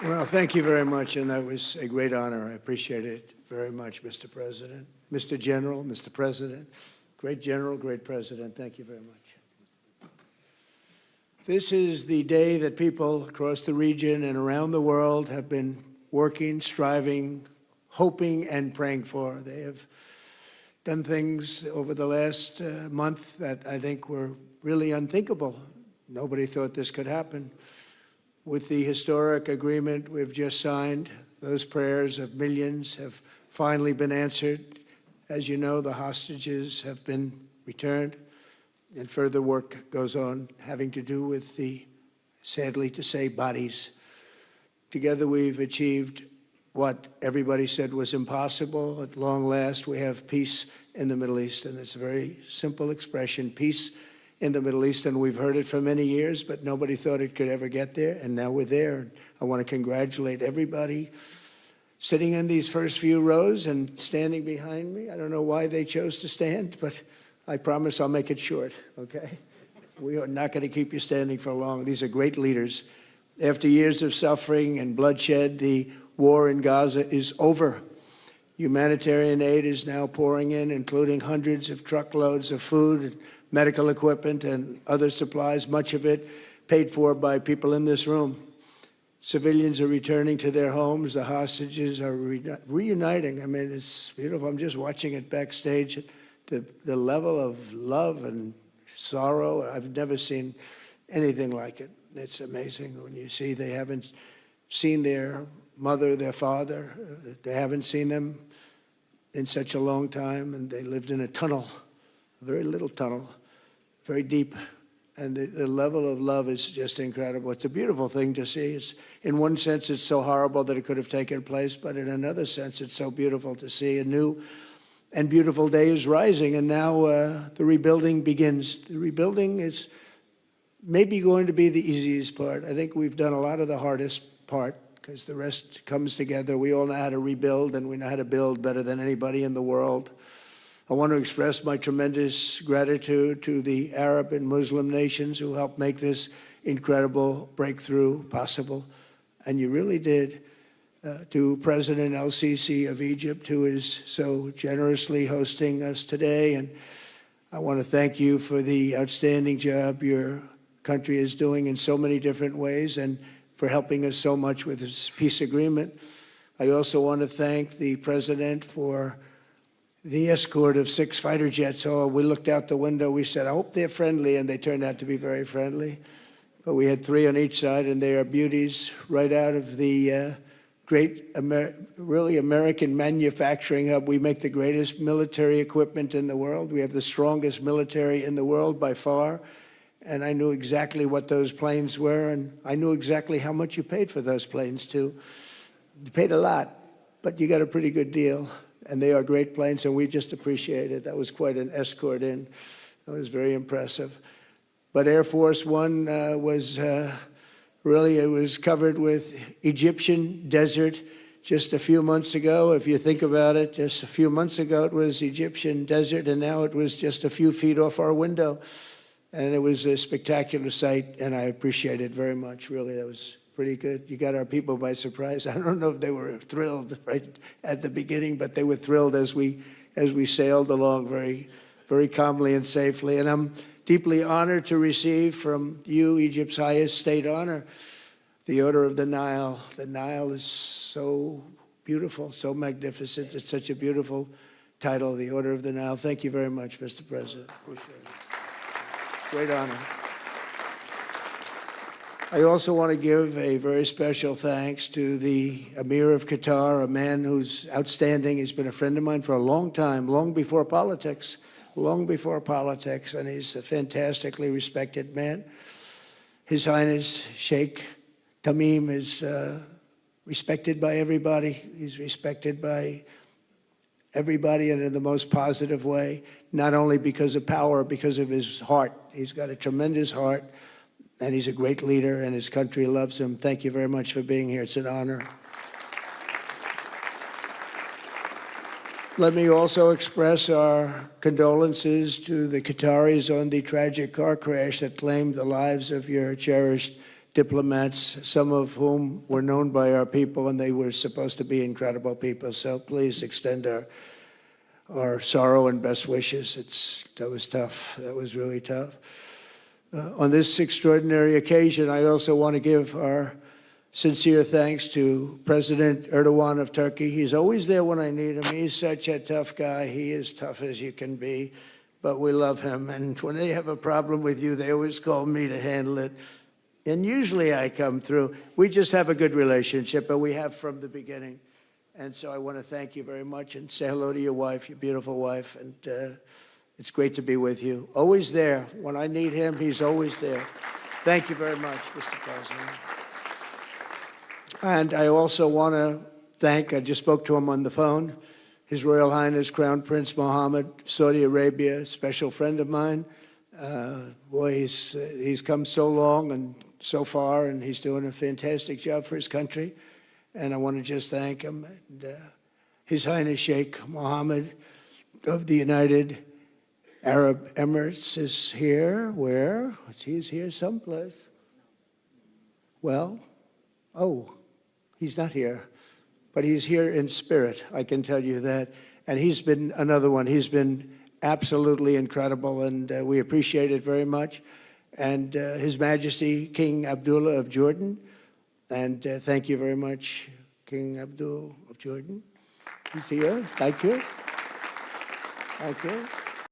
Well, thank you very much, and that was a great honor. I appreciate it very much, Mr. President. Mr. General, Mr. President, great General, great President, thank you very much. This is the day that people across the region and around the world have been working, striving, hoping, and praying for. They have done things over the last month that I think were really unthinkable. Nobody thought this could happen. With the historic agreement we've just signed, those prayers of millions have finally been answered. As you know, the hostages have been returned, and further work goes on having to do with the, sadly to say, bodies. Together we've achieved what everybody said was impossible. At long last, we have peace in the Middle East, and it's a very simple expression, peace in the Middle East, and we've heard it for many years, but nobody thought it could ever get there, and now we're there. I want to congratulate everybody sitting in these first few rows and standing behind me. I don't know why they chose to stand, but I promise I'll make it short, okay? We are not going to keep you standing for long. These are great leaders. After years of suffering and bloodshed, the war in Gaza is over. Humanitarian aid is now pouring in, including hundreds of truckloads of food, medical equipment, and other supplies, much of it paid for by people in this room. Civilians are returning to their homes. The hostages are reuniting. I mean, it's beautiful. I'm just watching it backstage. The level of love and sorrow, I've never seen anything like it. It's amazing when you see they haven't seen their mother, their father. They haven't seen them in such a long time, and they lived in a tunnel, a very little tunnel, very deep, and the level of love is just incredible. It's a beautiful thing to see. It's, in one sense, it's so horrible that it could have taken place, but in another sense, it's so beautiful to see a new and beautiful day is rising, and now the rebuilding begins. The rebuilding is maybe going to be the easiest part. I think we've done a lot of the hardest part, because the rest comes together. We all know how to rebuild, and we know how to build better than anybody in the world. I want to express my tremendous gratitude to the Arab and Muslim nations who helped make this incredible breakthrough possible. And you really did. To President el-Sisi of Egypt, who is so generously hosting us today. And I want to thank you for the outstanding job your country is doing in so many different ways, and for helping us so much with this peace agreement. I also want to thank the President for the escort of 6 fighter jets. Oh, we looked out the window, we said, I hope they're friendly, and they turned out to be very friendly. But we had 3 on each side, and they are beauties right out of the great, really American manufacturing hub. We make the greatest military equipment in the world. We have the strongest military in the world by far. And I knew exactly what those planes were, and I knew exactly how much you paid for those planes, too. You paid a lot, but you got a pretty good deal. And they are great planes, and we just appreciate it. That was quite an escort in. That was very impressive. But Air Force One was really, it was covered with Egyptian desert just a few months ago. If you think about it, just a few months ago, it was Egyptian desert, and now it was just a few feet off our window. And it was a spectacular sight, and I appreciate it very much. Really, that was pretty good. You got our people by surprise. I don't know if they were thrilled right at the beginning, but they were thrilled as we sailed along very, very calmly and safely. And I'm deeply honored to receive from you, Egypt's highest state honor, the Order of the Nile. The Nile is so beautiful, so magnificent. It's such a beautiful title, the Order of the Nile. Thank you very much, Mr. President. Appreciate it. Great honor. I also want to give a very special thanks to the Emir of Qatar, a man who's outstanding. He's been a friend of mine for a long time, long before politics, and he's a fantastically respected man. His Highness Sheikh Tamim is respected by everybody. He's respected by everybody, and in the most positive way, not only because of power, because of his heart. He's got a tremendous heart, and he's a great leader, and his country loves him. Thank you very much for being here. It's an honor. Let me also express our condolences to the Qataris on the tragic car crash that claimed the lives of your cherished diplomats, some of whom were known by our people, and they were supposed to be incredible people. So please extend our sorrow and best wishes. That was tough. That was really tough. On this extraordinary occasion, I also want to give our sincere thanks to President Erdogan of Turkey. He's always there when I need him. He's such a tough guy. He is tough as you can be, but we love him. And when they have a problem with you, they always call me to handle it. And usually I come through. We just have a good relationship, and we have from the beginning. And so I want to thank you very much and say hello to your wife, your beautiful wife. And it's great to be with you. Always there. When I need him, he's always there. Thank you very much, Mr. President. And I also want to thank, I just spoke to him on the phone, His Royal Highness Crown Prince Mohammed, Saudi Arabia, a special friend of mine. Boy, he's come so long and so far, and he's doing a fantastic job for his country. And I want to just thank him. And, His Highness Sheikh Mohammed of the United Arab Emirates is here. Where? He's here someplace. Well, oh, he's not here. But he's here in spirit, I can tell you that. And he's been another one. He's been absolutely incredible, and we appreciate it very much. And His Majesty King Abdullah of Jordan. And thank you very much, King Abdullah of Jordan. He's here. Thank you. Thank you.